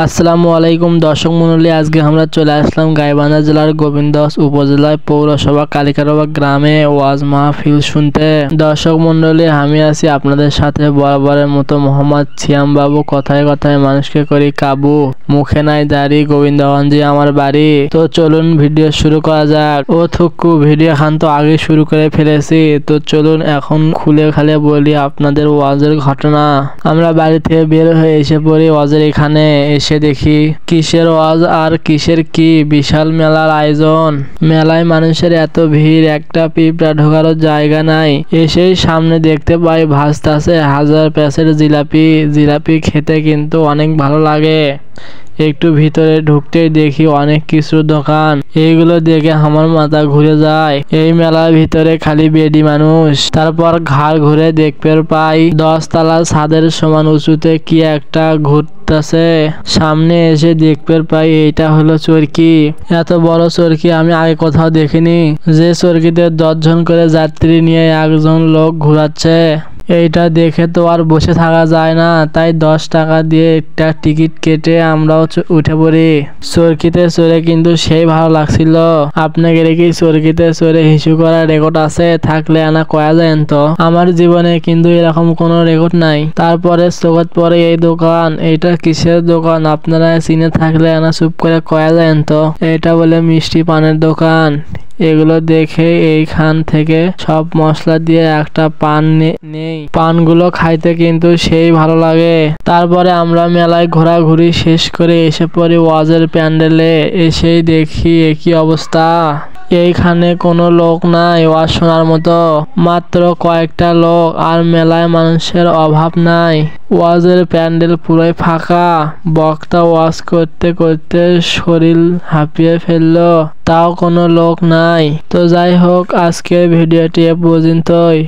আসসালামু আলাইকুম দর্শক মণ্ডলী, আজকে আমরা চলে আসলাম গাইবান্ধা জেলার গোবিন্দগঞ্জ উপজেলায় পৌরসভা কালিকারবাগ গ্রামে ওয়াজ মাহফিল শুনতে। দর্শক মণ্ডলী, আমি আছি আপনাদের সাথে বরাবরের মতো মোহাম্মদ সিয়াম বাবু। কথায় কথায় মানুষকে করি কাবু, মুখে নাই দাড়ি, গোবিন্দগঞ্জে আমার বাড়ি। তো চলুন ভিডিও শুরু করা যাক। ও থুক্কু, ভিডিও খান তো আগে শুরু করে ফেলেছি। তো চলুন এখন খুলে খালে বলি আপনাদের ওয়াজের ঘটনা। আমরা বাড়ি থেকে বের হয়ে এসে পড়ি ওয়াজের এখানে। এসে দেখি কিসের ওয়াজ আর কিসের কি বিশাল মেলার আয়োজন। মেলায় মানুষের এত ভিড়, একটা পিঁপড়া ঢোকারও জায়গা নাই। এসেই সামনে দেখতে পাই ভাসতাছে হাজার প্যাসের জিলাপি খেতে কিন্তু অনেক ভালো লাগে। একটু ভিতরে ঢুকতেই দেখি অনেক কিছুর দোকান। এইগুলো দেখে আমার মাথা ঘুরে যায়। এই মেলার ভিতরে খালি বেডি মানুষ। তারপর ঘাড় ঘুরে দেখতে পাই 10 তলা ছাদের সমান উঁচুতে কি একটা ঘুরতেছে। সামনে এসে দেখতে পাই এইটা হলো চরকি। এত বড় চরকি আমি আগে কোথাও দেখিনি। যে চরকিতে 10 জন করে যাত্রী নিয়ে একজন লোক ঘুরাচ্ছে। এইটা দেখে তো আর বসে থাকা যায় না, তাই 10 টাকা দিয়ে একটা টিকিট কেটে আমরাও উঠে পড়ি। চরকিতে চড়ে কিন্তু সেই ভালো লাগছিল। আপনাদের কি চরকিতে চড়ে হিসু করার রেকর্ড আছে? থাকলে আনা কয়া যায় তো। আমার জীবনে কিন্তু এরকম কোনো রেকর্ড নাই। তারপরে চোখত পরে এই দোকান। এইটা কিসের দোকান আপনারা চিনে থাকলে আনা চুপ করে কয়া যায় তো। এটা বলে মিষ্টি পানের দোকান। এগুলো দেখে এইখান থেকে সব মশলা দিয়ে একটা পান নেই। পানগুলো খাইতে কিন্তু সেই ভালো লাগে। তারপরে আমরা মেলায় ঘোরাঘুরি শেষ করে এসে পড়ি ওয়াজের প্যান্ডেলে। এসেই দেখি একই অবস্থা। এইখানে কোনো লোক নাই ওয়াজ শোনার মতো, মাত্র কয়েকটা লোক। আর মেলায় মানুষের অভাব নাই। ওয়াজের প্যান্ডেল পুরোই ফাঁকা। বক্তা ওয়াজ করতে করতে শরীর হাঁপিয়ে ফেললো, তাও কোনো লোক নাই। তো যাই হোক, আজকের ভিডিওটি এ পর্যন্তই।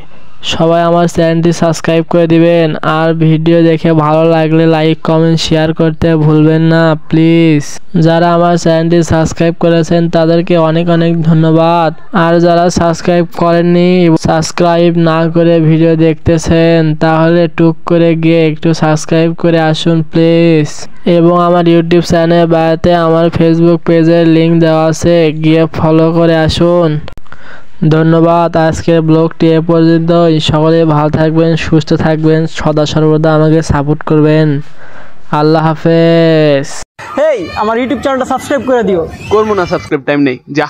সবাই আমার চ্যানেলটি সাবস্ক্রাইব করে দিবেন। আর ভিডিও দেখে ভালো লাগলে লাইক কমেন্ট শেয়ার করতে ভুলবেন না প্লিজ। যারা আমার চ্যানেলটি সাবস্ক্রাইব করেছেন তাদেরকে অনেক অনেক ধন্যবাদ। আর যারা সাবস্ক্রাইব করেননি, সাবস্ক্রাইব না করে ভিডিও দেখতেছেন, তাহলে টুক করে গিয়ে একটু সাবস্ক্রাইব করে আসুন প্লিজ। এবং আমার ইউটিউব চ্যানেল বাড়িতে আমার ফেসবুক পেজের লিংক দেওয়া আছে, গিয়ে ফলো করে আসুন। ধন্যবাদ। আজকের ব্লগটি এ পর্যন্তই। সকলে ভালো থাকবেন, সুস্থ থাকবেন, সদা সর্বদা আমাকে সাপোর্ট করবেন। আল্লাহ হাফেজ। হেই, আমার ইউটিউব চ্যানেলটা সাবস্ক্রাইব করে দিও। করবো না, সাবস্ক্রাইব টাইম নেই, যা।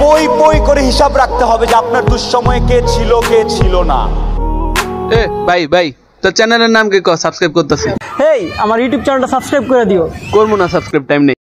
বই বই করে হিসাব রাখতে হবে যে আপনার দুঃসময়ে কে ছিল না। এ ভাই তোর চ্যানেলের নাম কি? সাবস্ক্রাইব করতেছি। হেই, আমার ইউটিউব চ্যানেলটা সাবস্ক্রাইব করে দিও। করবো না, সাবস্ক্রাইব টাইম নেই।